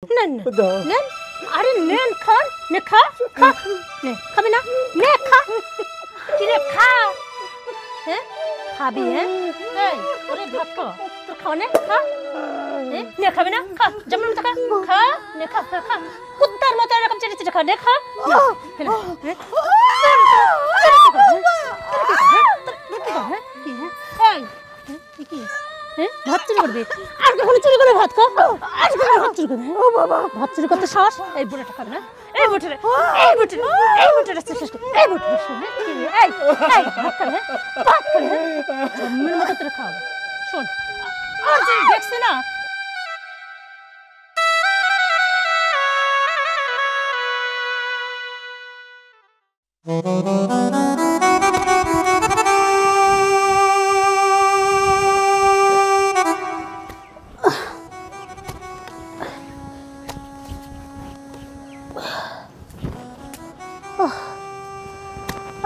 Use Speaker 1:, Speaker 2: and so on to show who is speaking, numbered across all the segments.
Speaker 1: নেন নেন, আরে নেন, খান, নে খা খা, নে খাবি না, নে খা, কি রে খা, হ্যাঁ খাবি, হ্যাঁ এই ওরে ভাত খা, তোর খাওয়া নে খা, নে খাবি না, খা যেমন মতো খা, খা নে খা খা, কুত্তার মতো এরকম চেটে চেটে খা, নে খা, ভাত চুরি করবে, আর কখন চুরি করে ভাত খা, আজ কখন ভাত চুরি করবে, ও বাবা ভাত চুরি করতে সাহস, এই বুড়াটা খাবে না, এই বুড়াটা, এই বুড়াটা, এই বুড়াটা শেষ কর, এই বুড়াটা শুনে কি রে, এই এই ভাত খাবে, ভাত খাবে, জন্মের মতো তোরা খাওয়া, শোন আর তুই দেখছিস না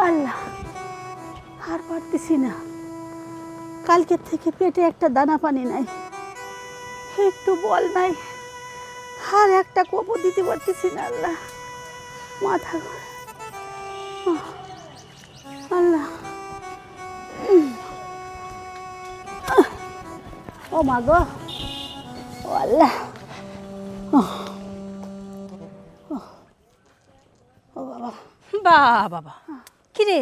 Speaker 2: আল্লাহ, আর পারতেছি না। কালকে থেকে পেটে একটা দানা পানি নাই, একটু বল নাই, আর একটা কোপও দিতে পারতেছি না। আল্লাহ, মাথা আল্লাহ, ও মা গো, ও আল্লাহ, ও বাবা,
Speaker 1: বাবা কি রে,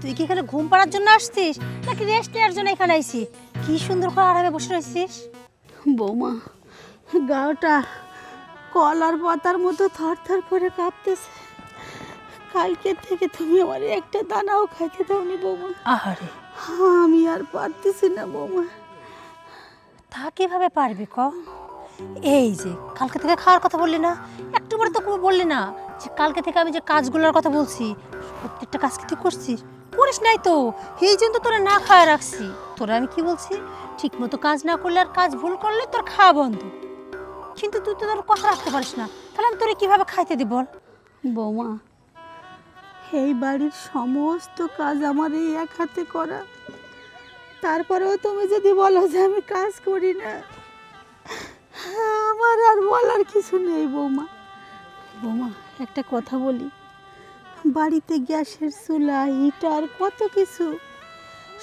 Speaker 1: তুই কি এখানে ঘুম পাড়ার জন্য আসছিস নাকি রেস্ট নেওয়ার জন্য এখানে আইছিস? কি সুন্দর করে আরামে বসে রয়েছিস।
Speaker 2: বৌমা, গাটা কলার পাতার মতো থরথর করে কাঁপতেছে। কালকে থেকে তুমি আমার একটা দানাও খাইতে দাওনি বৌমা।
Speaker 1: আহারে,
Speaker 2: আমি আর পারতেছি না বৌমা।
Speaker 1: তা কিভাবে পারবি ক? এই যে কালকে থেকে খাওয়ার কথা বললি না, একটু পরে তো বললি না যে কালকে থেকে আমি যে কাজগুলোর কথা বলছি প্রত্যেকটা কাজ কি তুই করছিস? করিস নাই তো, এই জন্য তোরা না খাওয়া রাখছি। তোরা আমি কি বলছি, ঠিক মতো কাজ না করলে আর কাজ ভুল করলে তোর খাওয়া বন্ধ। কিন্তু তুই তো তোর কথা রাখতে পারিস না, তাহলে আমি তোরে কিভাবে খাইতে দিব বল?
Speaker 2: বৌমা, এই বাড়ির সমস্ত কাজ আমার এই এক হাতে করা, তারপরেও তুমি যদি বলো যে আমি কাজ করি না, আমার আর বলার কিছু নেই বৌমা। বৌমা, একটা কথা বলি, বাড়িতে গ্যাসের চুলা, হিটার, কত কিছু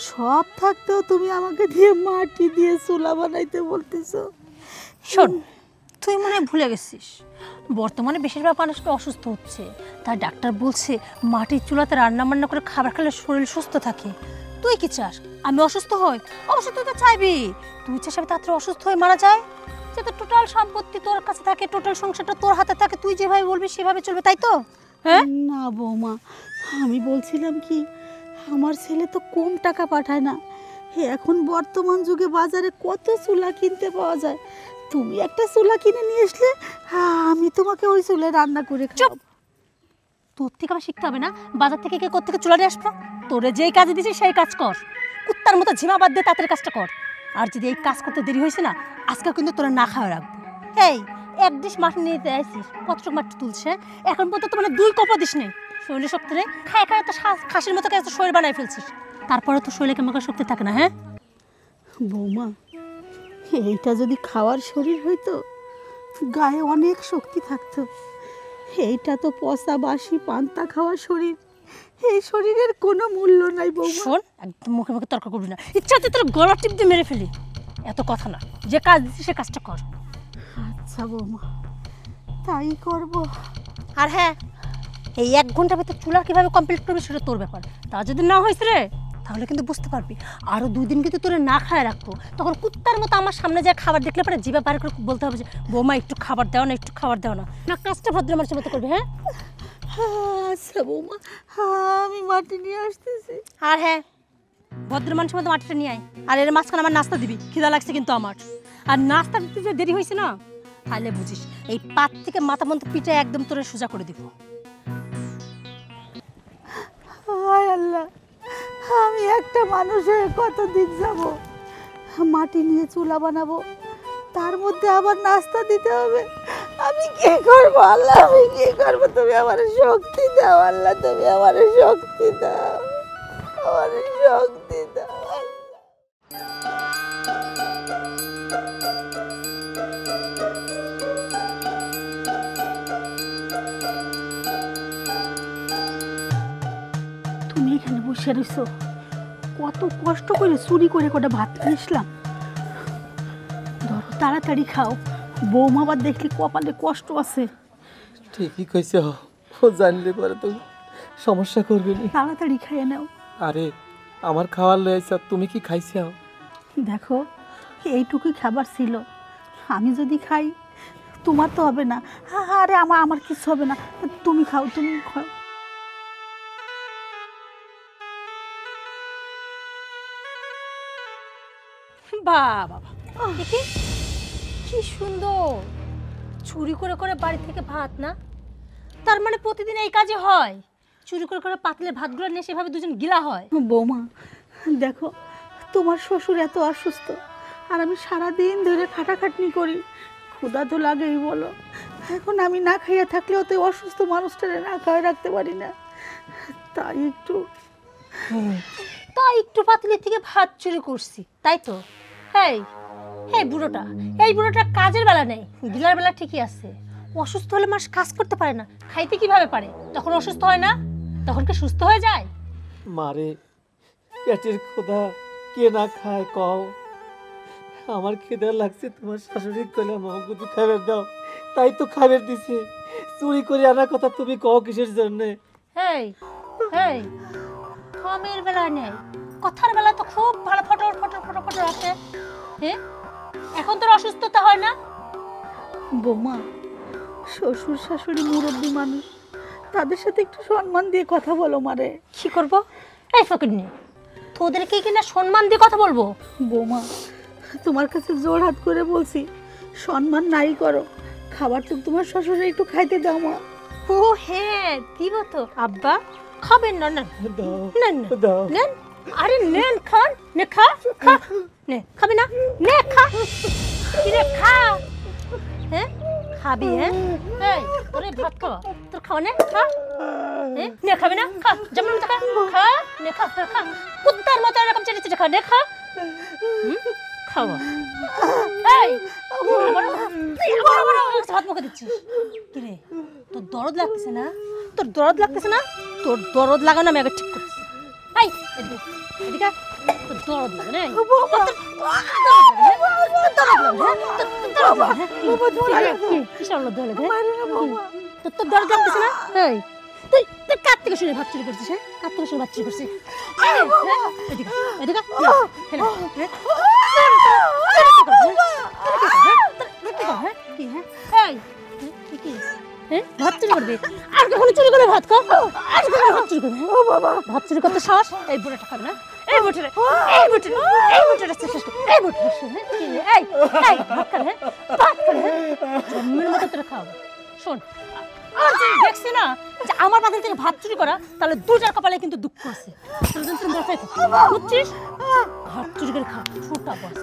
Speaker 2: সব থাকতেও তুমি আমাকে দিয়ে মাটি দিয়ে চুলা বানাইতে বলতেছো।
Speaker 1: শোন, তুই মনে হয় ভুলে গেছিস বর্তমানে বেশিরভাগ মানুষকে অসুস্থ হচ্ছে, তাই ডাক্তার বলছে মাটির চুলাতে রান্না বান্না করে খাবার খেলে শরীর সুস্থ থাকে। তুই কি চাস আমি অসুস্থ হই? অসুস্থ তো চাইবি, তুই চাস আমি তাড়াতাড়ি অসুস্থ হয়ে মারা যায়, যাতে টোটাল সম্পত্তি তোর কাছে থাকে, টোটাল সংসারটা তোর হাতে থাকে, তুই যেভাবে বলবি সেভাবে চলবে, তাই তো? হ্যাঁ
Speaker 2: না বৌমা, আমি বলছিলাম কি, আমার ছেলে তো কম টাকা পাঠায় না। এখন বর্তমান যুগে বাজারে কত চুলা কিনতে পাওয়া যায়, তুমি একটা চুলা কিনে নিয়ে আসলে আমি তোমাকে ওই চুলে রান্না করে খাওয়াবো।
Speaker 1: তোর থেকে আমার শিখতে হবে না, বাজার থেকে কে কোত্থেকে চুলা নিয়ে আসবো? তোরে যেই কাজ দিয়েছিস সেই কাজ কর, কুত্তার মতো ঝিমা বাদ দিয়ে তাড়াতাড়ি কাজটা কর। আর যদি এই কাজ করতে দেরি হয়েছে না, আজকে কিন্তু তোরা না খাওয়া রাখবো। এই এক ডিশ মাটি নিয়ে আসিস, কতটুকু মাটি তুলছে এখন পর্যন্ত মানে 2 কোপও দিস নেই। শরীরে শক্তি নেই, খায় খায় তো খাসির মতো তো শরীর বানাই ফেলছিস, তারপরে তো শরীরে কেমন শক্তি থাকে না। হ্যাঁ
Speaker 2: বৌমা, এইটা যদি খাওয়ার শরীর হইতো, গায়ে অনেক শক্তি থাকতো। এইটা তো পচা বাসি পান্তা খাওয়ার শরীর, এই শরীরের কোনো মূল্য নাই বৌমা।
Speaker 1: শোন, একদম মুখে মুখে তর্ক করবি না, ইচ্ছাতে তোর গলা টিপ দিয়ে মেরে ফেলি। এত কথা না, যে কাজ দিচ্ছিস সে কাজটা কর।
Speaker 2: আচ্ছা বৌমা, তাই করব।
Speaker 1: আর হ্যাঁ, এই 1 ঘন্টার ভিতর চুলা কীভাবে কমপ্লিট করবি সেটা তোর ব্যাপার। তা যদি না হয়েছে রে, তাহলে কিন্তু বুঝতে পারবি আরও 2 দিন কিন্তু তোরে না খায় রাখবো। তখন কুত্তার মতো আমার সামনে যা খাবার দেখলে পরে জিভে পারে করে বলতে হবে যে বৌমা একটু খাবার দাও না, একটু খাবার দাও না, না কাজটা ভদ্র মানুষের মতো করবি। হ্যাঁ
Speaker 2: আচ্ছা বৌমা, আমি মাটি নিয়ে আসতেছি।
Speaker 1: আর হ্যাঁ, ভদ্র মানুষের মতো মাটিটা নিয়ে আয়। আর এর মাঝখানে আমার নাস্তা দিবি, খিদা লাগছে কিন্তু আমার। আর নাস্তা দিতে যে দেরি হয়েছে না, তাহলে বুঝিস এই পাত থেকে মাথা মতো পিঠে একদম তোরে সোজা করে দিব।
Speaker 2: হায় আল্লাহ, আমি একটা মানুষ হয়ে কতদিন যাব? মাটি নিয়ে চুলা বানাবো, তার মধ্যে আবার নাস্তা দিতে হবে। আমি কি করবো আল্লাহ, আমি কি করবো? তুমি আমার শক্তি দাও আল্লাহ, তুমি আমার শক্তি দাও, আমার শক্তি দাও। বসে রইছো, কত কষ্ট করে চুরি করে কটা ভাত নিয়েছিলাম। ধরো তাড়াতাড়ি খাও, বৌমা আবার দেখলি কপালে কষ্ট আছে।
Speaker 3: ঠিকই কইছ, ও জানলে পরে তো সমস্যা করবে না।
Speaker 2: তাড়াতাড়ি খাইয়ে নাও।
Speaker 3: আরে আমার খাওয়ার লয়েছ, তুমি কি খাইছাও?
Speaker 2: দেখো এইটুকুই খাবার ছিল, আমি যদি খাই তোমার তো হবে না। আরে আমার আমার কিছু হবে না, তুমি খাও, তুমি খাও।
Speaker 1: বাবা দেখি কি সুন্দর, চুরি করে করে বাড়ি থেকে ভাত না, তার মানে প্রতিদিন এই কাজে হয়, চুরি করে করে পাতলের ভাতগুলো নিয়ে সেভাবে দুজন গিলা হয়।
Speaker 2: বৌমা দেখো, তোমার শ্বশুর এত অসুস্থ আর আমি সারাদিন ধরে খাটাখাটনি করি, ক্ষুধা তো লাগেই বলো। এখন আমি না খাইয়া থাকলেও তো অসুস্থ মানুষটারে না খাওয়া রাখতে পারি না, তাই একটু
Speaker 1: পাতলের থেকে ভাত চুরি করছি, তাই তো? এই এই বুড়োটা, এই বুড়োটা কাজের বেলা নেই, গিলার বেলা ঠিকই আছে। অসুস্থ হলে মানুষ কাজ করতে পারে না, খাইতে কিভাবে পারে? তখন অসুস্থ হয় না, তখন কি সুস্থ হয়ে যায়?
Speaker 3: মারে পেটের ক্ষুধা কে না খায় কও? আমার খিদা লাগছে, তোমার শাশুড়ি কইলে মহকুদি খাবার দাও, তাই তো খাবার দিছে। চুরি করে আনার কথা তুমি কও কিসের জন্য?
Speaker 1: এই এই কামের বেলা নেই, কথার বেলা তো খুব ভালো ফটর ফটর ফটর ফটর আসে। হ্যাঁ, এখন তোর অসুস্থতা হয় না?
Speaker 2: বৌমা, শ্বশুর শাশুড়ি মুরব্বী মানুষ, তাদের সাথে একটু সম্মান দিয়ে কথা বলো মারে।
Speaker 1: কি করব? এই ফকিরনি, তোদেরকে কিনা সম্মান দিয়ে কথা বলবো?
Speaker 2: বৌমা তোমার কাছে জোর হাত করে বলছি, সম্মান নাই করো, খাবারটুকু তোমার শ্বশুরে একটু খাইতে দাও মা।
Speaker 1: ও হ্যাঁ দিব তো। আব্বা খাবেন না? না
Speaker 3: দাও
Speaker 1: নেন
Speaker 3: দাও।
Speaker 1: নেন, আরে নেন, খান, নে খা খা, নে খাবি না? নে খা, কি রে খা। হ্যাঁ খাবি? হ্যাঁ এই তোরে ভাত খাওয়া, তোর খাওয়া নে খা। হ্যাঁ নে খাবি না? খা, যেমন মতো খা, খা নে খা খা খা, কুত্তার মতো এরকম চেটে চেটে খা, নে খা। খাওয়া এই ভাত মুখে দিচ্ছিস কি রে? তোর দরদ লাগতেছে না? তোর দরদ লাগতেছে না? তোর দরদ লাগানো আমি আগে ঠিক করতেছি। এই এদিকে এদিকে, তোর দরদ লাগে না? তোর দরদ লাগতেছে না? এই তুই তুই কার থেকে শুনে ভাত চুরি করছিস? হ্যাঁ, কার থেকে শুনে ভাত চুরি করছিস? এদিকে এদিকে ভাত চুরি করবে? আর কখনো চুরি করে ভাত খাও? আর কখনো ভাত চুরি করবে? ও বাবা, ভাত চুরি করতে সাহস? এই বুড়োটা খাবে না? এই বুড়োটা, এই বুড়োটা, এই বুড়োটা শেষ কর, এই বুড়োটা এই এই ভাত খাবে? ভাত খাবে? জন্মের মতো তোরা খাও। শোন, আর যদি দেখছি না যে আমার পাতিল থেকে ভাত চুরি করা, তাহলে দুটার কপালে কিন্তু দুঃখ আছে। বুঝছিস? ভাত চুরি করে খা, ছোটা বস।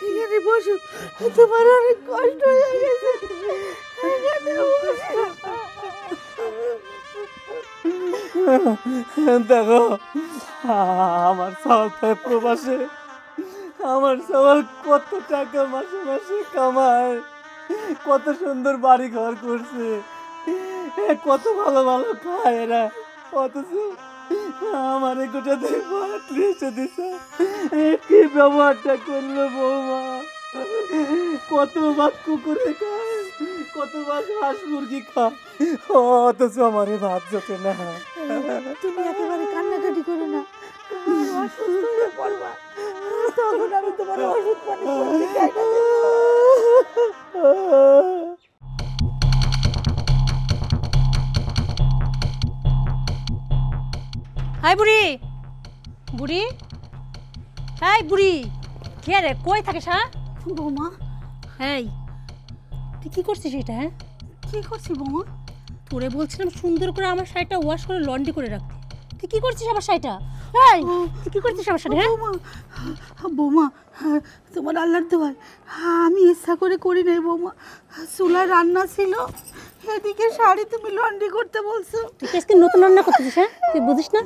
Speaker 2: এখানে বসো, তোমার অনেক কষ্ট হয়ে গেছে, এখানে বসো।
Speaker 3: দেখো আমার সওয়াল প্রবাসে, আমার সওয়াল কত টাকা মাসে মাসে কামায়, কত সুন্দর বাড়ি ঘর করছে, কত ভালো ভালো খায় এরা, অথচ আমার গোটা দিয়ে ভাত এসে দিছে। কি ব্যবহারটা করলো বৌমা? কত ভাত কুকুরে খায়, কত ভাত হাঁস মুরগি খায়, অথচ আমার ভাত জোটে না।
Speaker 2: তুমি একেবারে কান্নাকাটি করো না, অসুস্থ হয়ে পড়বা, তখন আমি তোমার ওষুধ পানি করতে চাই না।
Speaker 1: হাই বুড়ি, বুড়ি, হাই বুড়ি, কে রে? কই থাকিস? হ্যাঁ
Speaker 2: বৌমা,
Speaker 1: এই তুই কি করছিস এটা? হ্যাঁ
Speaker 2: কি করছি বৌমা?
Speaker 1: তোরে বলছিলাম সুন্দর করে আমার শাড়িটা ওয়াশ করে লন্ড্রি করে রাখতে, তুই কি করছিস আমার শাড়িটা? এই তুই কি করছিস আমার শাড়ি? হ্যাঁ
Speaker 2: বৌমা, বৌমা তোমার আল্লাহর দোয়ায় আমি ইচ্ছা করে করি নাই বৌমা, চুলায় রান্না ছিল, এদিকে শাড়ি তুমি লন্ড্রি করতে বলছো।
Speaker 1: তুই কি আজকে নতুন রান্না করতেছিস? হ্যাঁ, তুই বুঝিস না?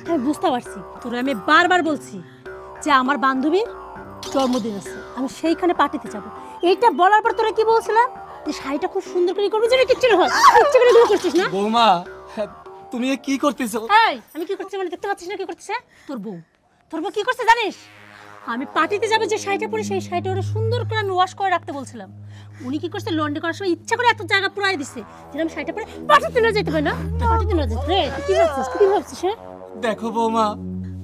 Speaker 1: আমি বুঝতে পারছি, তোর আমি বারবার বলছি যে আমার বান্ধবীর জন্মদিন আছে, আমি সেইখানে পার্টিতে যাব। এইটা বলার পর তোরা কি বলছিলাম যে শাড়িটা খুব সুন্দর করে করবি, যেটা কিচ্ছু হয় ইচ্ছে করে এগুলো করছিস না?
Speaker 3: বৌমা, তুমি এ কি করতেছো?
Speaker 1: এই আমি কি করছি মানে দেখতে পাচ্ছিস না কি করতেছে? তোর বউ কি করছে জানিস? আমি পার্টিতে যাবে যে শাড়িটা পরে সেই শাড়িটা ওরা সুন্দর করে আমি ওয়াশ করে রাখতে বলছিলাম, উনি কি করছে লন্ড্রি করার সময় ইচ্ছা করে এত জায়গা পুরাই দিছে যেন আমি শাড়িটা পরে পার্টিতে না যেতে পারি না। পার্টিতে না যেতে রে, তুই কি ভাবছিস হ্যাঁ?
Speaker 3: দেখো বৌমা,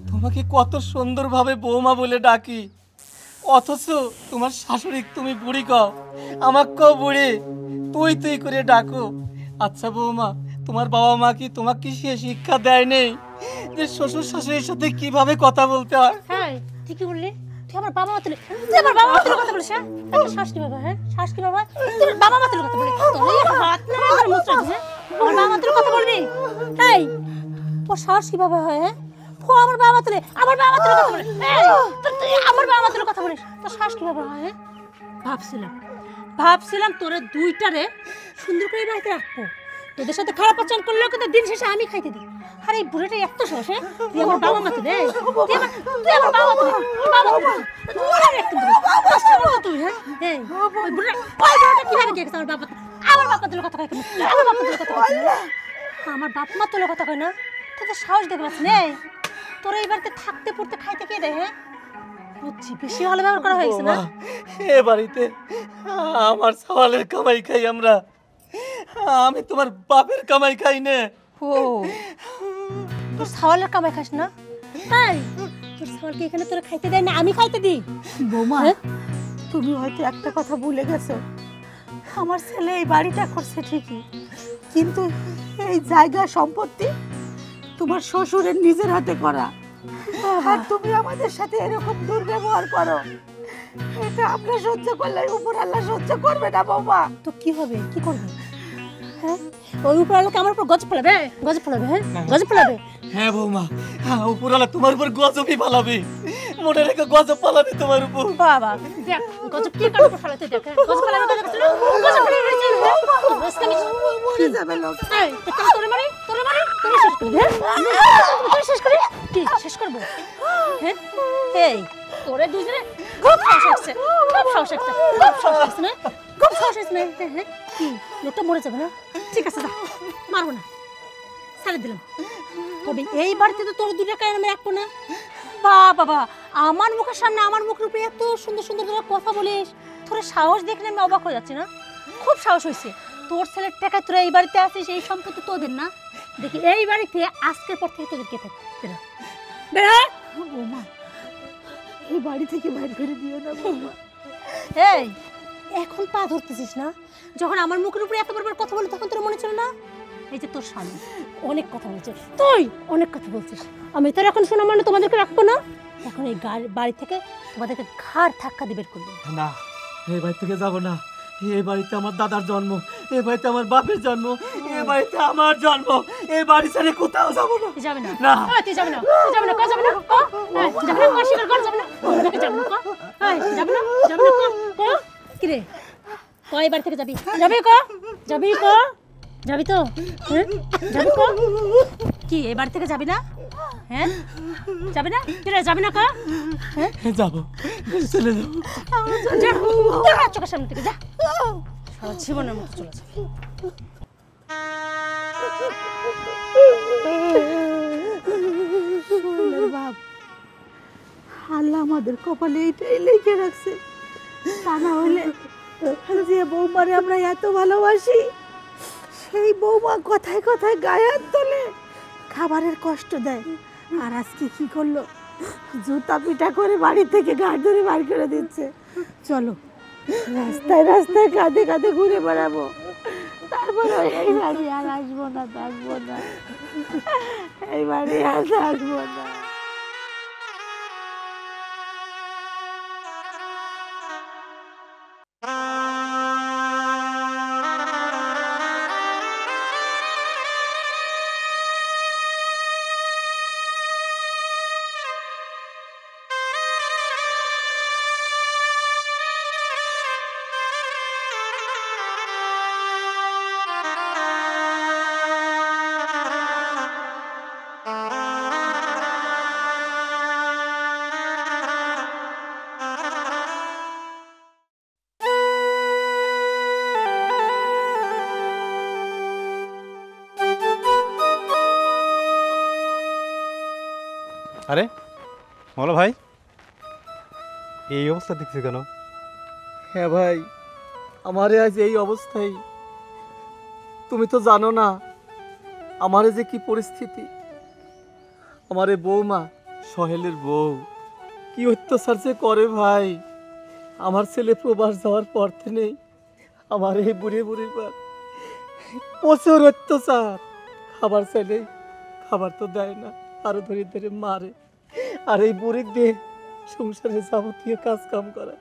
Speaker 3: তোমাকে কত সুন্দরভাবে বৌমা বলে ডাকি, অথচ তোমার শাশুড়ি তুমি বুড়ি কও, আমাকে কও বুড়ি, তুই তুই করে ডাকো। আচ্ছা বৌমা, তোমার বাবা মা কি তোমাকে সে শিক্ষা দেয় নেই যে শ্বশুর শাশুড়ির সাথে কিভাবে কথা বলতে হয়?
Speaker 1: হ্যাঁ তুই কি বললি? তুই আমার বাবা মাতুলের কথা বলিস? হ্যাঁ, একটা শ্বাস কি বাবা? হ্যাঁ, শ্বাস কি বাবা? তুই বাবা মাতুলের কথা বলি? তোর এই হাত না আমার মুখ রাখছিস? আমার বাবা মাতুলের কথা বলবি? এই তোর শ্বাস কি বাবা হয়? হ্যাঁ, ও আমার বাবা মাতুলে কথা বলে। এই তুই আমার বাবা মাতুলের কথা বলিস? তোর শ্বাস কি বাবা হয়? হ্যাঁ, ভাবছিলাম তোরে দুইটারে সুন্দর করে বাড়িতে রাখবো, তোদের সাথে খারাপ আচরণ করলেও কিন্তু দিন শেষে আমি খাইতে দিই। আর এই বুড়োটা এত সাহস, হ্যাঁ? তুই আমার বাবা মাতুলে, তুই আমার বাবা মাতুলে, তুই হ্যাঁ, এই ওই বুড়োটা কিভাবে কি আমার বাবা আমার বাপ মাতুলের কথা কয় কেন? আমার বাপ মাতুলের কথা কয় কেন? আমার বাপ মাতুলের কথা কয় না? তোদের সাহস দেখে পাচ্ছি নেই? তোরা এই বাড়িতে থাকতে পড়তে খাইতে কে দেয়? হ্যাঁ, বুঝছি বেশি ভালো ব্যবহার করা হয়েছে না?
Speaker 3: এ বাড়িতে আমার সওয়ালের কামাই খাই আমরা, আমি তোমার বাপের কামাই খাই না।
Speaker 1: ও তোর সাওয়ালের কামাই খাস না? তাই তোর সাওয়ালকে এখানে তোরা খাইতে দেয় না, আমি খাইতে দিই।
Speaker 2: বৌমা,
Speaker 1: হ্যাঁ?
Speaker 2: তুমি হয়তো একটা কথা ভুলে গেছো, আমার ছেলে এই বাড়িটা করছে ঠিকই, কিন্তু এই জায়গা সম্পত্তি তোমার শ্বশুরের নিজের হাতে করা। আর তুমি আমাদের সাথে এরকম দুর্ব্যবহার করো, এটা আমরা সহ্য করলে উপর আল্লাহ সহ্য করবে না বৌমা।
Speaker 1: তো কি হবে, কি করবে? হ্যাঁ, ওই উপর আলোকে আমার উপর গজব ফেলাবে? হ্যাঁ, গজব ফেলাবে।
Speaker 3: হ্যাঁ বৌমা, উপরালা তোমার উপর গজবই পালাবে, মনে রেখে গজব পালাবে তোমার উপর।
Speaker 1: বাবা দেখ গজব কি কার উপর ফেলাতে, দেখ গজব ফেলাবে, গজব ফেলাবে
Speaker 2: মরে যাবে লোক।
Speaker 1: এই তোরে মারি তোরে শেষ করি। হ্যাঁ, তোরে শেষ করি, কি শেষ করবো? হ্যাঁ, এই তোরে দুজনে খুব সাহস আছে না? খুব সাহস আছে না? হ্যাঁ, কি লোকটা মরে যাবে না? ঠিক আছে যা, মারবো না, ছেড়ে দিলাম। তবে এই বাড়িতে তো তোর দুটা কারণ আমি রাখবো না। বাবা আমার মুখের সামনে আমার মুখের উপরে এত সুন্দর সুন্দর তোরা কথা বলিস, তোর সাহস দেখলে আমি অবাক হয়ে যাচ্ছি না? খুব সাহস হয়েছে তোর ছেলের টাকায় তোরা এই বাড়িতে আসিস, এই সম্পত্তি তোদের না? দেখি এই বাড়িতে আজকের পর থেকে তোদের কে থাকবে না। বেড়া
Speaker 2: বৌমা, এই বাড়ি থেকে বাইর করে দিও না বৌমা।
Speaker 1: এই এখন পা ধরতেছিস না? যখন আমার মুখের উপরে এত বড় কথা বলে তখন তোর মনে ছিল না? এই যে তোর স্বামী অনেক কথা বলছে, তুই অনেক কথা বলছিস, আমি তোর এখন শোনা মানে তোমাদেরকে রাখবো না। এখন এই বাড়ি থেকে তোমাদেরকে ঘাড় ধাক্কা দিয়ে বের করবো।
Speaker 3: না, এই বাড়ি থেকে যাব না। এই বাড়িতে আমার দাদার জন্ম, এই বাড়িতে আমার বাপের জন্ম, এই বাড়িতে আমার জন্ম, এই বাড়ি ছেড়ে কোথাও যাব না।
Speaker 1: তুই যাবে না?
Speaker 3: না।
Speaker 1: তুই যাবে না? তুই যাবে না? কই যাবে না? যাবে না? অস্বীকার কর, যাবে না? যাবে না? যাবে না? যাবে না? কি রে, কয় বাড়ি থেকে যাবি? যাবি যাবি তো? হ্যাঁ, যাবি কি এই বাড়ি থেকে যাবি না? হ্যাঁ, যাবি না? কি রে, যাবি না? হ্যাঁ,
Speaker 3: যাবো, চলে যাবো।
Speaker 1: যা, চোখের সামনে থেকে যা, সারা জীবনের মতো চলে যাবে।
Speaker 2: বাপ, আল্লাহ আমাদের কপালে এইটাই লিখে রাখছে, তা না হলে যে বৌমারে আমরা এত ভালোবাসি সেই বৌমা কথায় কথায় গায়ে হাত তোলে, খাবারের কষ্ট দেয়, আর আজকে কি করলো, জুতা পিটা করে বাড়ি থেকে গাড়ি ধরে বার করে দিচ্ছে। চলো রাস্তায় রাস্তায় কাঁধে কাঁধে ঘুরে বেড়াবো, তারপরে এই বাড়ি আর আসবো না, থাকবো না, এই বাড়ি আর থাকবো না।
Speaker 4: আরে বলো ভাই, এই অবস্থা দেখছি কেন?
Speaker 3: হ্যাঁ ভাই, আমারে আজ এই অবস্থায়। তুমি তো জানো না আমারে যে কি পরিস্থিতি। আমারে বৌমা, সোহেলের বউ, কি অত্যাচার যে করে ভাই। আমার ছেলে প্রবাস যাওয়ার পর থেকে আমার এই বুড়ি বুড়ির পর প্রচুর অত্যাচার। খাবার চাইলে খাবার তো দেয় না, আরো ধরে ধরে মারে। আর এই বুড়ির দিয়ে সংসারে যাবতীয় কাজ কাম করা,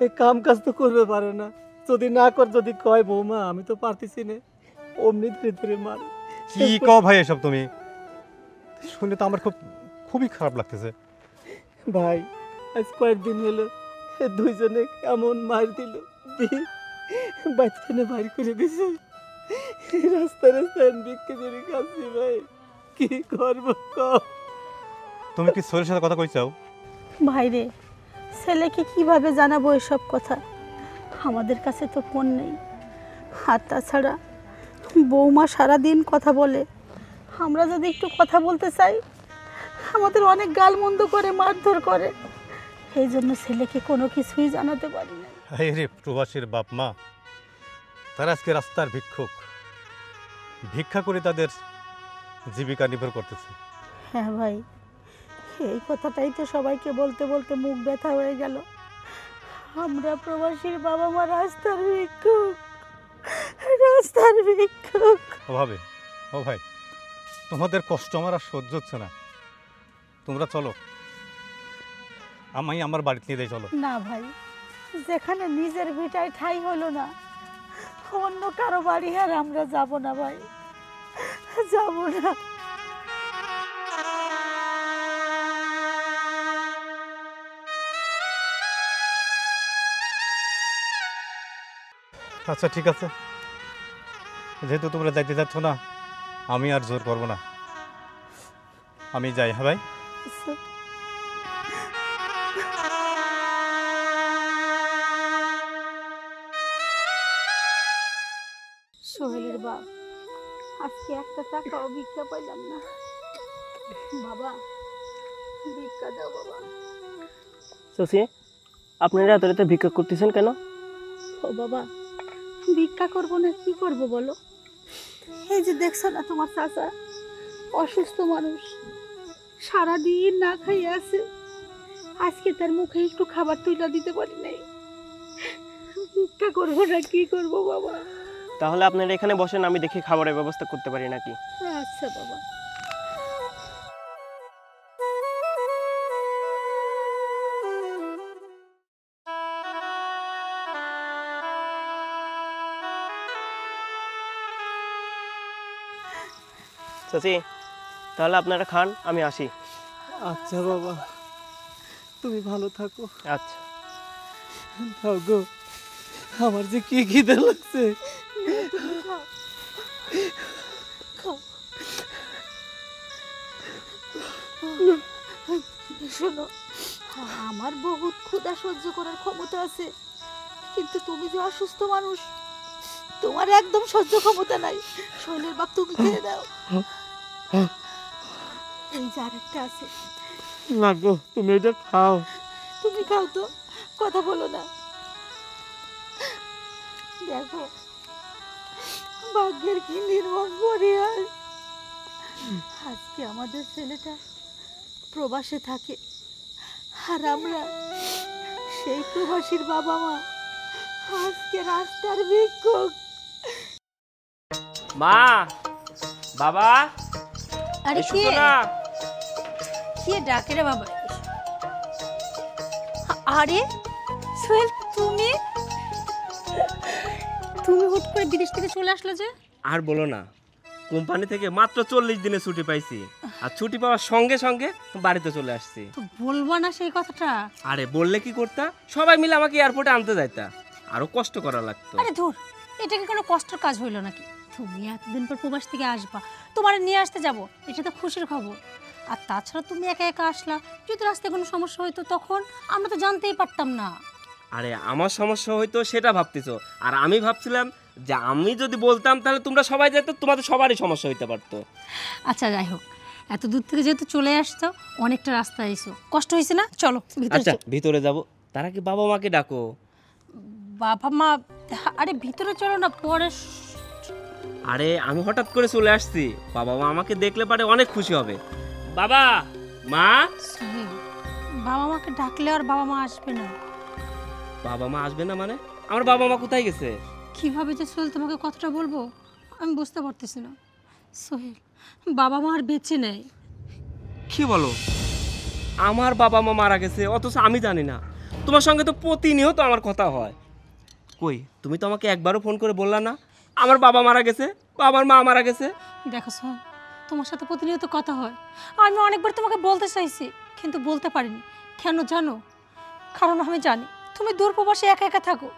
Speaker 3: এই কাম কাজ তো করবে পারে না। যদি না কর, যদি কয় বৌমা আমি তো পারতেছি না, অমনি ধরে ধরে মারে।
Speaker 4: কি কও ভাই এসব তুমি? শুনে তো আমার খুবই খারাপ লাগতেছে।
Speaker 3: ভাই আজ কয়েকদিন হলো এ দুইজনে কেমন মার দিল, বাচ্চানে বাইর করে দিছে। রাস্তায় রাস্তায় ভিক্ষে করে খাচ্ছি ভাই, কি করবো কও?
Speaker 4: তুমি কি সোহেলের সাথে কথা কইছাও?
Speaker 2: ভাইরে, ছেলেকে কিভাবে জানাবো এসব কথা? আমাদের কাছে তো ফোন নেই। আর তাছাড়া বৌমা সারাদিন কথা বলে। আমরা যদি একটু কথা বলতে চাই, আমাদের অনেক গালমন্দ করে, মারধর করে। এই জন্য ছেলেকে কোনো কিছুই জানাতে পারি না।
Speaker 4: রে প্রবাসীর বাপ মা, তারা আজকে রাস্তার ভিক্ষুক, ভিক্ষা করে তাদের জীবিকা নির্ভর করতেছে।
Speaker 2: হ্যাঁ ভাই, এই কথাটাই তো সবাইকে বলতে বলতে মুখ ব্যথা হয়ে গেল। আমরা প্রবাসীর বাবা মা রাস্তার ভিক্ষুক, রাস্তার ভিক্ষুক।
Speaker 4: ওভাবে ও ভাই, তোমাদের কষ্ট আমার আর সহ্য হচ্ছে না। তোমরা চলো, আমি আমার বাড়িতে নিয়ে যাই, চলো।
Speaker 2: না ভাই, যেখানে নিজের ভিটায় ঠাঁই হলো না, অন্য কারো বাড়ি আর আমরা যাব না ভাই, যাব না।
Speaker 4: আচ্ছা ঠিক আছে, যেহেতু তোমরা যাইতে যাচ্ছ না, আমি আর জোর করবো না, আমি যাই। হ্যাঁ ভাই।
Speaker 2: সোহেলের বাপ, আজকে একটা টাকাও ভিক্ষা পাইলাম না। বাবা, ভিক্ষা দাও বাবা।
Speaker 5: শশী, আপনারা এত রাতে ভিক্ষা করতেছেন কেন?
Speaker 2: ও বাবা, ভিক্ষা করবো না কি করব বলো? এই যে দেখছো না তোমার চাচা, অসুস্থ মানুষ, সারাদিন না খাইয়ে আছে। আজকে তার মুখে একটু খাবার তুলে দিতে পারি নাই। ভিক্ষা করবো না কি করব বাবা?
Speaker 5: তাহলে আপনারা এখানে বসেন, আমি দেখি খাবারের ব্যবস্থা করতে পারি নাকি।
Speaker 2: আচ্ছা বাবা।
Speaker 5: শশী, তাহলে আপনারা খান, আমি আসি।
Speaker 3: আচ্ছা বাবা, তুমি ভালো থাকো।
Speaker 5: আচ্ছা।
Speaker 3: দাও গো, আমার যে কি খিদে লাগছে।
Speaker 2: শোনো, আমার বহুত ক্ষুধা সহ্য করার ক্ষমতা আছে, কিন্তু তুমি যে অসুস্থ মানুষ, তোমার একদম সহ্য ক্ষমতা নাই। শৈলের বাপ, তুমি খেয়ে দাও। এই যে আরেকটা আছে।
Speaker 3: না গো, তুমি এটা খাও।
Speaker 2: তুমি খাও তো, কথা বলো না। দেখো ভাগ্যের কি নির্মম পরিহাস। আজকে আমাদের ছেলেটা প্রবাসে থাকে, আর আমরা সেই প্রবাসীর বাবা মা আজকে রাস্তার ভিক্ষুক।
Speaker 5: মা, বাবা,
Speaker 1: আরে
Speaker 5: এসো
Speaker 1: কে
Speaker 5: না।
Speaker 1: কে ডাকে রে বাবা? আরে সোহেল, তুমি তুমি হুট করে বিদেশ থেকে চলে আসলে যে?
Speaker 5: আর বলো না, কোম্পানি থেকে মাত্র 40 দিনে ছুটি পাইছি, আর ছুটি পাওয়ার সঙ্গে সঙ্গে বাড়িতে চলে আসছি।
Speaker 1: তো বলবা না সেই কথাটা?
Speaker 5: আরে বললে কি করতা, সবাই মিলে আমাকে এয়ারপোর্টে আনতে যাইতা, আরো কষ্ট করা লাগতো।
Speaker 1: আরে ধুর, এটা কি কোনো কষ্টের কাজ হইলো নাকি? তুমি এতদিন পর প্রবাস থেকে আসবা, তোমার নিয়ে আসতে যাব, এটা তো খুশির খবর। আর তাছাড়া তুমি একা একা আসলা, যদি রাস্তায় কোনো সমস্যা হইতো তখন আমরা তো জানতেই পারতাম না।
Speaker 5: আরে আমার সমস্যা হয়তো সেটা ভাবতেছো, আর আমি ভাবছিলাম যে আমি যদি বলতাম তাহলে তোমরা সবাই যেত, তোমাদের সবারই সমস্যা হইতে পারতো।
Speaker 1: আচ্ছা যাই হোক, এত দূর থেকে যেহেতু চলে আসছো, অনেকটা রাস্তা এসো, কষ্ট হয়েছে না? চলো ভিতরে
Speaker 5: আচ্ছা
Speaker 1: চলো।
Speaker 5: ভিতরে যাব, তার আগে বাবা মাকে ডাকো।
Speaker 1: বাবা মা, আরে ভিতরে চলো না, পরে
Speaker 5: আরে আমি হঠাৎ করে চলে আসছি, বাবা মা আমাকে দেখলে পারে অনেক খুশি হবে। বাবা মা।
Speaker 1: সোহেল, বাবা মাকে ডাকলে আর বাবা মা আসবে না।
Speaker 5: বাবা মা আসবে না মানে? আমার বাবা মা কোথায় গেছে?
Speaker 1: কিভাবে যে সোহেল তোমাকে কথাটা বলবো আমি বুঝতে পারতেছি না। সোহেল, বাবা মা আর বেঁচে নেই।
Speaker 5: কি বলো? আমার বাবা মা মারা গেছে অথচ আমি জানি না? তোমার সঙ্গে তো প্রতিনিয়ত আমার কথা হয়। কই, তুমি তো আমাকে একবারও ফোন করে বললা না আমার বাবা মারা গেছে, বাবার মা মারা গেছে?
Speaker 1: দেখো সোহেল, তোমার সাথে প্রতিনিয়ত কথা হয়, আমি অনেকবার তোমাকে বলতে চাইছি কিন্তু বলতে পারিনি। কেন জানো? কারণ আমি জানি তুমি দূর প্রবাসে একা একা থাকো।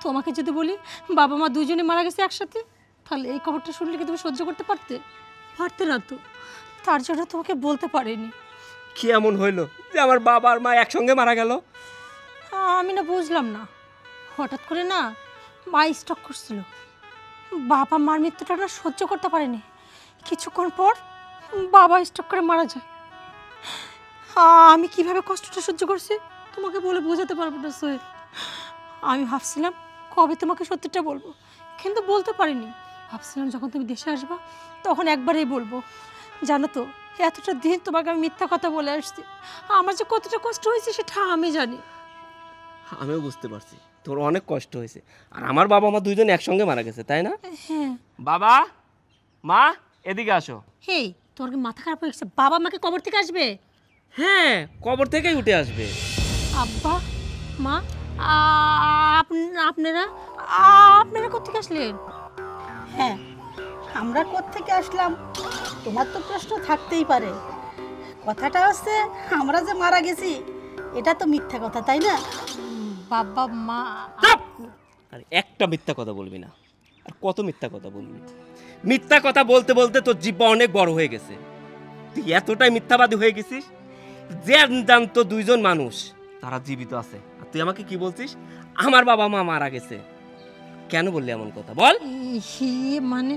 Speaker 1: তোমাকে যদি বলি বাবা মা দুজনে মারা গেছে একসাথে, তাহলে এই খবরটা শুনলে কি তুমি সহ্য করতে পারতে? পারতে না তো, তার জন্য তোমাকে বলতে পারিনি।
Speaker 5: কি এমন হইলো যে আমার বাবা আর মা একসঙ্গে মারা গেল?
Speaker 1: আমি না বুঝলাম না, হঠাৎ করে না মা স্ট্রোক করছিল, বাবা মার মৃত্যুটা না সহ্য করতে পারেনি। কিছুক্ষণ পর বাবা স্ট্রোক করে মারা যায়। আমি কিভাবে কষ্টটা সহ্য করছি তোমাকে বলে বোঝাতে পারবো না সোহেল। আমি ভাবছিলাম কবে তোমাকে সত্যিটা বলবো, কিন্তু বলতে পারিনি। ভাবছিলাম যখন তুমি দেশে আসবা তখন একবারেই বলবো। জানো তো, এতটা দিন তোমাকে আমি মিথ্যা কথা বলে আসছি, আমার যে কতটা কষ্ট হয়েছে সেটা আমি জানি।
Speaker 5: আমিও বুঝতে পারছি তোর অনেক কষ্ট হয়েছে, আর আমার বাবা মা দুইজন একসঙ্গে মারা গেছে, তাই না?
Speaker 1: হ্যাঁ।
Speaker 5: বাবা মা এদিকে আসো।
Speaker 1: হেই, তোর কি মাথা খারাপ হয়ে গেছে? বাবা মাকে কবর থেকে আসবে?
Speaker 5: হ্যাঁ, কবর থেকেই উঠে আসবে।
Speaker 1: আব্বা মা, আপনারা আপনারা কোথেকে আসলেন?
Speaker 2: হ্যাঁ, আমরা কোত্থেকে আসলাম তোমার তো প্রশ্ন থাকতেই পারে। কথাটা হচ্ছে আমরা যে মারা গেছি এটা তো মিথ্যা কথা, তাই না?
Speaker 1: বাবা মা।
Speaker 5: চুপ! আর একটা মিথ্যা কথা বলবি না। আর কত মিথ্যা কথা বলবি? মিথ্যা কথা বলতে বলতে তোর জিহ্বা অনেক বড় হয়ে গেছে। তুই এতটাই মিথ্যাবাদী হয়ে গেছিস যে জানতো দুইজন মানুষ তারা জীবিত আছে, আর তুই আমাকে কি বলছিস আমার বাবা মা মারা গেছে? কেন বললি এমন কথা বল?
Speaker 1: মানে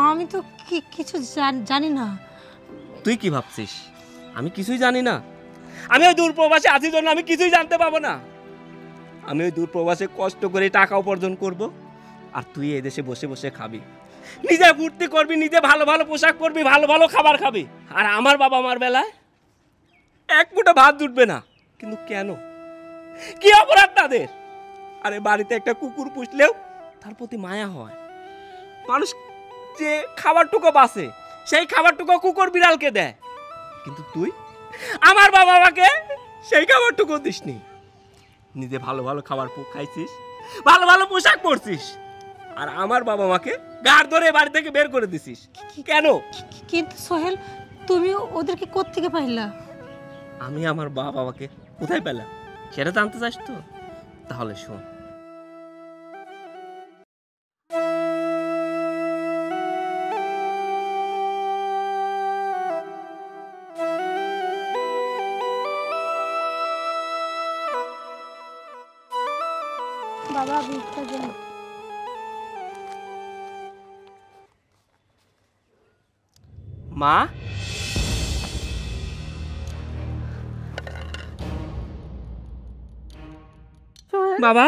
Speaker 1: আমি তো কিছু জানি না।
Speaker 5: তুই কি ভাবছিস আমি কিছুই জানি না? আমি ওই দূর প্রবাসে আছি জন্য আমি কিছুই জানতে পাবো না? আমি ওই দূর প্রবাসে কষ্ট করে টাকা উপার্জন করব, আর তুই এই দেশে বসে বসে খাবি, নিজে ফুর্তি করবি, নিজে ভালো ভালো পোশাক পরবি, ভালো ভালো খাবার খাবি, আর আমার বাবা মার বেলায় এক মুঠো ভাত জুটবে না। কিন্তু কেন? কি অপরাধ তাদের? আরে বাড়িতে একটা কুকুর পুষলেও তার প্রতি মায়া হয়। মানুষ যে খাবারটুকু বাঁচে সেই খাবারটুকু কুকুর বিড়ালকে দেয়, কিন্তু তুই আমার বাবা মাকে সেই খাবারটুকু দিসনি। নিজে ভালো ভালো খাবার খাইছিস, ভালো ভালো পোশাক পরছিস, আর আমার বাবা মাকে গাড় ধরে বাড়ি থেকে বের করে দিছিস। কেন?
Speaker 1: কিন্তু সোহেল, তুমি ওদেরকে কোত্থেকে পাইলা?
Speaker 5: আমি আমার বাবা মাকে কোথায় পেলাম সেটা জানতে চাস তো? তাহলে শোন।
Speaker 1: বাবা ভিক্ষা দেন।
Speaker 5: মা, বাবা,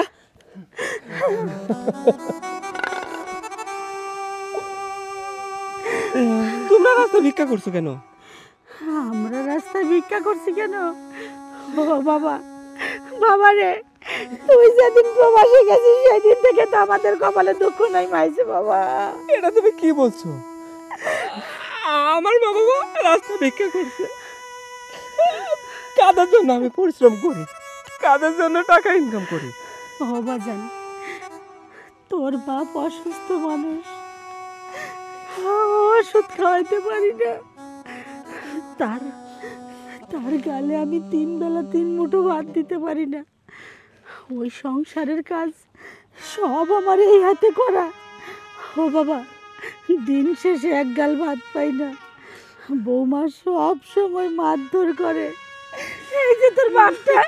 Speaker 5: তোমরা রাস্তা ভিক্ষা করছো কেন?
Speaker 2: আমরা রাস্তায় ভিক্ষা করছি কেন? ও বাবা, বাবা রে, তুই যেদিন প্রবাসে গেছিস সেদিন থেকে তো আমাদের কপালে দুঃখ নাই মাইছে বাবা।
Speaker 5: এটা তুমি কি বলছো? আমার বাবা মা রাস্তা ভিক্ষা করছে, কাদের জন্য আমি পরিশ্রম করি, কাদের জন্য টাকা ইনকাম করি?
Speaker 2: ও বাজান, তোর বাপ অসুস্থ মানুষ, ওষুধ খাওয়াইতে পারি না, তার তার গালে আমি 3 বেলা 3 মুঠো ভাত দিতে পারি না। ওই সংসারের কাজ সব আমার এই হাতে করা। ও বাবা, দিন শেষে এক গাল ভাত পাই না, বৌমা সব সময় মারধর করে। এই যে তোর বাপটা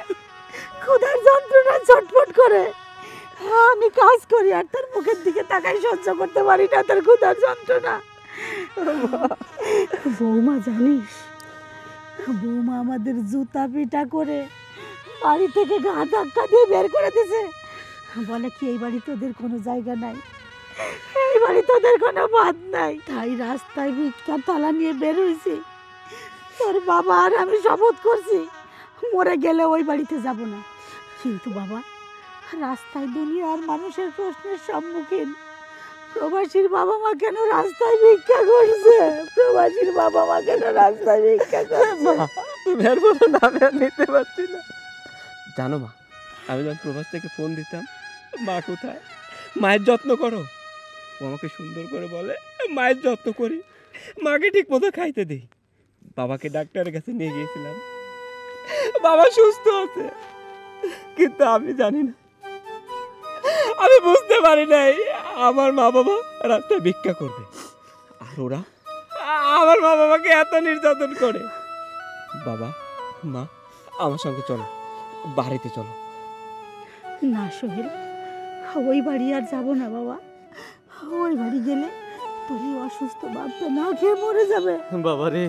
Speaker 2: ক্ষুধার যন্ত্রণা ছটফট করে, আমি কাজ করি আর তার মুখের দিকে তাকাই সহ্য করতে পারি না তার ক্ষুধার যন্ত্রণা। বৌমা জানিস, বৌমা আমাদের জুতা পিটা করে বাড়ি থেকে গা ধাক্কা দিয়ে বের করে দিয়েছে। বলে কি এই বাড়ি তোদের কোনো জায়গা নাই, এই বাড়ি তোদের কোনো বাদ নাই। তাই রাস্তায় ভিক্ষার থালা নিয়ে বের হয়েছি। তোর বাবা আর আমি শপথ করছি মরে গেলে ওই বাড়িতে যাব না। কিন্তু বাবা, রাস্তায় দুনিয়ার মানুষের প্রশ্নের সম্মুখীন প্রবাসীর বাবা মা কেন রাস্তায় ভিক্ষা করছে? প্রবাসীর বাবা মা কেন রাস্তায় ভিক্ষা করছে?
Speaker 5: তুমি আর বলো না, আমি আর নিতে পারছি না। জানো মা, আমি যখন প্রবাস থেকে ফোন দিতাম, মা কোথায়, মায়ের যত্ন করো, ও আমাকে সুন্দর করে বলে মায়ের যত্ন করি, মাকে ঠিক মতো খাইতে দিই। বাবাকে ডাক্তারের কাছে নিয়ে গিয়েছিলাম, বাবা সুস্থ আছে, কিন্তু আমি জানি না, আমি বুঝতে পারি নাই আমার মা বাবা রাস্তায় ভিক্ষা করবে, আর ওরা আমার মা বাবাকে এত নির্যাতন করে। বাবা মা, আমার সঙ্গে চলো, বাড়িতে চলো।
Speaker 2: না সোহেল, ওই বাড়ি আর যাব না বাবা। ওই বাড়ি গেলে তোর এই অসুস্থ বাপটা না খেয়ে মরে যাবে।
Speaker 3: বাবা রে,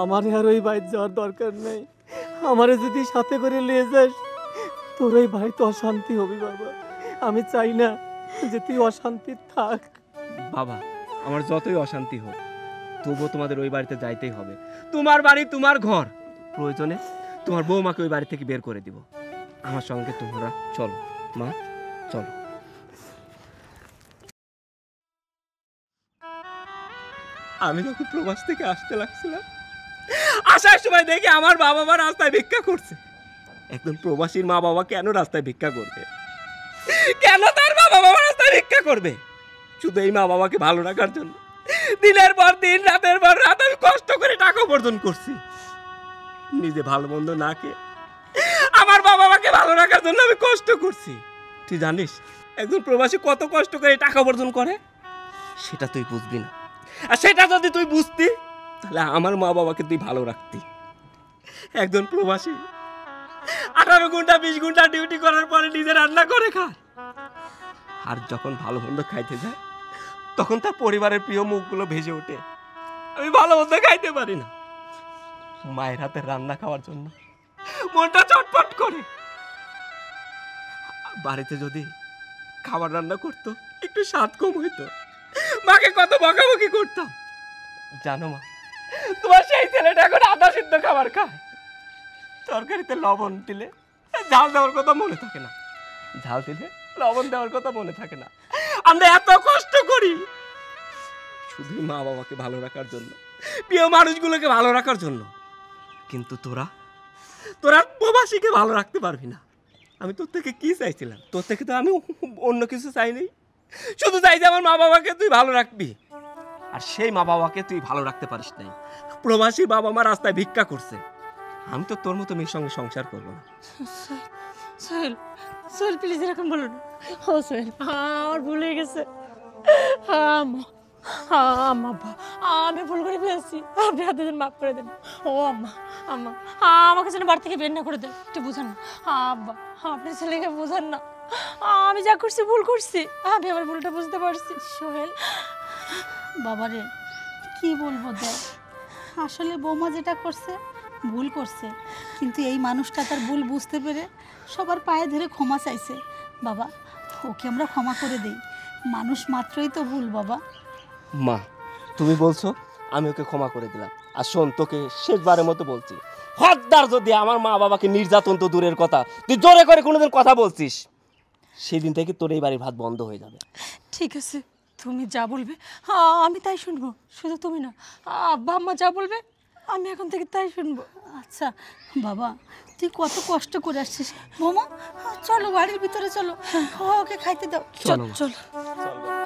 Speaker 3: আমার আর ওই বাড়ি যাওয়ার দরকার নেই। আমারে যদি সাথে করে নিয়ে যাস, তোর ওই বাড়িতে অশান্তি হবে বাবা। আমি চাই না যে তুই অশান্তি থাক।
Speaker 5: বাবা, আমার যতই অশান্তি হোক, তবুও তোমাদের ওই বাড়িতে যাইতেই হবে। তোমার বাড়ি, তোমার ঘর, প্রয়োজনে তোমার বৌমাকে ওই বাড়ি থেকে বের করে দিব। আমার সঙ্গে তোমরা চলো মা, চলো। আমি যখন প্রবাস থেকে আসতে লাগছিলাম, আসার সময় দেখি আমার বাবা মা রাস্তায় ভিক্ষা করছে। একজন প্রবাসীর মা বাবা কেন রাস্তায় ভিক্ষা করবে? কেন তার মা বাবা রাস্তায় ভিক্ষা করবে? শুধু এই মা বাবাকে ভালো রাখার জন্য দিনের পর দিন, রাতের পর রাত আমি কষ্ট করে টাকা উপার্জন করছি। নিজে ভালো মন্দ না খেয়ে আমার বাবা মাকে ভালো রাখার জন্য আমি কষ্ট করছি। তুই জানিস একজন প্রবাসী কত কষ্ট করে টাকা উপার্জন করে? সেটা তুই বুঝবি না। আর সেটা যদি তুই বুঝতি, তাহলে আমার মা বাবাকে তুই ভালো রাখতি। একজন প্রবাসী 18 ঘন্টা 20 ঘন্টা ডিউটি করার পরে নিজে রান্না করে খায়, আর যখন ভালো মন্দ খাইতে যায় তখন তার পরিবারের প্রিয় মুখগুলো ভেসে ওঠে। আমি ভালো মন্দ খাইতে পারি না, মায়ের হাতের রান্না খাওয়ার জন্য মনটা চটপট করে। বাড়িতে যদি খাবার রান্না করতো, একটু স্বাদ কম হইতো, মাকে কত বকাবকি করতাম। জানো মা, তোমার সেই ছেলেটা এখন আধা সিদ্ধ খাবার খায়। তরকারিতে লবণ দিলে ঝাল দেওয়ার কথা মনে থাকে না, ঝাল দিলে লবণ দেওয়ার কথা মনে থাকে না। আমরা এত কষ্ট করি শুধু মা বাবাকে ভালো রাখার জন্য, প্রিয় মানুষগুলোকে ভালো রাখার জন্য, কিন্তু তোরা প্রবাসীকে ভালো রাখতে পারবি না। আমি তোর থেকে কি চাইছিলাম? তোর থেকে তো আমি অন্য কিছু চাইনি, শুধু চাই যে আমার মা বাবাকে তুই ভালো রাখবি। আর সেই মা বাবাকে তুই ভালো রাখতে পারিস নাই। প্রবাসী বাবা মা রাস্তায় ভিক্ষা করছে, আমি তো তোর মতো মেয়ের সঙ্গে সংসার করবো না।
Speaker 1: সোহেল, সোহেল প্লিজ এরকম বলো না। ও সোহেল, আমার ভুল হয়ে গেছে। আম্মা, আমি ভুল করে ফেলছি, আপনি হাতে দিন, মাফ করে দেন। ও আম্মা, আম্মা আমাকে যেন বাড়ি থেকে বের না করে দেন, একটু বুঝান না। আব্বা, আপনার ছেলেকে বুঝান না, আমি যা করছি ভুল করছি, আমি আমার ভুলটা বুঝতে পারছি। সোহেল
Speaker 2: বাবারে কি বলবো, দেখ আসলে বৌমা যেটা করছে ভুল করছে, কিন্তু এই মানুষটা তার ভুল বুঝতে পেরে সবার পায়ে ধরে ক্ষমা চাইছে। বাবা, ওকে আমরা ক্ষমা করে দেই, মানুষ মাত্রই তো ভুল বাবা।
Speaker 5: মা, তুমি বলছো, আমি ওকে ক্ষমা করে দিলাম। আর শোন, তোকে শেষবারের মতো বলছি, হদ্দার যদি আমার মা বাবাকে নির্যাতন তো দূরের কথা, তুই জোরে করে কোনোদিন কথা বলছিস, সেদিন থেকে তোর এই বাড়ির ভাত বন্ধ হয়ে যাবে।
Speaker 1: ঠিক আছে, তুমি যা বলবে আমি তাই শুনবো। শুধু তুমি না, আব্বা আম্মা যা বলবে আমি এখন থেকে তাই শুনবো।
Speaker 2: আচ্ছা বাবা, তুই কত কষ্ট করে আসছিস। বৌমা চলো বাড়ির ভিতরে চলো, ওকে খাইতে দাও।
Speaker 5: চলো,
Speaker 1: চলো।
Speaker 5: চলো।